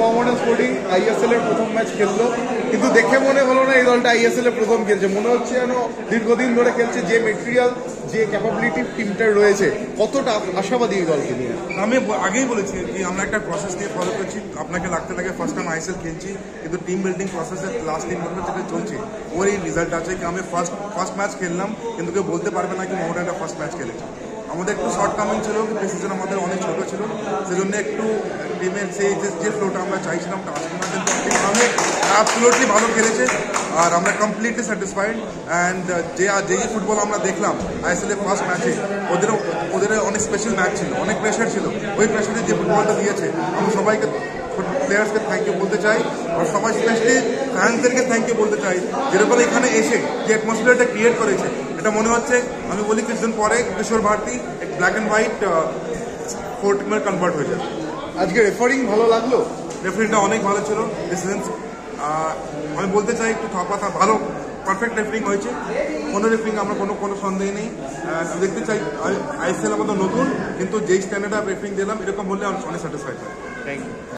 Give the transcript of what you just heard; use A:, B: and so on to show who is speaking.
A: Mohammedan sporting ISL এর প্রথম match খেললো, কিন্তু দেখে মনে হলো না এই দলটা আইএসএল এর প্রথম খেলছে। মনে হচ্ছে যেন দীর্ঘদিন ধরে খেলছে। যে মেটেরিয়াল, যে ক্যাপাবিলিটি টিমটার রয়েছে, কতটা আশাবাদী এই দলকে নিয়ে।
B: আমি আগেই বলেছি কি আমরা একটা প্রসেস নিয়ে ফলো করছি। আপনাকে লাগতে লাগে ফার্স্ট টাইম আইএসএল খেলছি, কিন্তু টিম বিল্ডিং প্রসেসের লাস্ট 3 বছর থেকে চলছে। ওর এই রেজাল্ট আছে কি আমি ফার্স্ট ম্যাচ খেললাম, কিন্তু কেউ বলতে পারবে না কি মোহামেডানটা ফার্স্ট ম্যাচ খেলেছে। আমাদের একটু শর্ট কামিং ছিল, প্রিসিজন আমাদের অনেক ছোটো ছিল, সেজন্য একটু টিমের সেই যে ফ্লোটা আমরা চাইছিলাম তা আসলে না, কিন্তু আমি অ্যাবসলিউটলি ভালো খেলেছে আর আমরা কমপ্লিটলি স্যাটিসফাইড। অ্যান্ড যেই ফুটবল আমরা দেখলাম আইএসএল এর ফার্স্ট ম্যাচে, ওদের অনেক স্পেশাল ম্যাচ ছিল, অনেক প্রেশার ছিল। ওই প্রেশারে যে ফুটবলটা দিয়েছে, আমি সবাইকে প্লেয়ার্সকে থ্যাংক ইউ বলতে চাই, আর সবাই স্পেশালি ফ্যান্সদেরকে থ্যাংক ইউ বলতে চাই, যেরকম এখানে এসে যে অ্যাটমসফিয়ারটা ক্রিয়েট করেছে। এটা মনে হচ্ছে আমি বলি কিছুদিন পরে কিশোর ভারতী এক ব্ল্যাক অ্যান্ড হোয়াইট ফোর্ট টিমে কনভার্ট হয়ে যাবে।
A: আজকে রেফারিং ভালো লাগলো,
B: রেফারিংটা অনেক ভালো ছিল। ডিসিশন আমি বলতে চাই একটু কথা ভালো, পারফেক্ট রেফারিং হয়েছে। কোনো রেফারিং আমরা কোনো সন্দেহ নেই। আমি দেখতে চাই আইএসএল আমাদের নতুন, কিন্তু যেই স্ট্যান্ডার্ড রেফারিং দিলাম এরকম হলে আমি অনেক স্যাটিসফাইড হয়।
A: Thank you.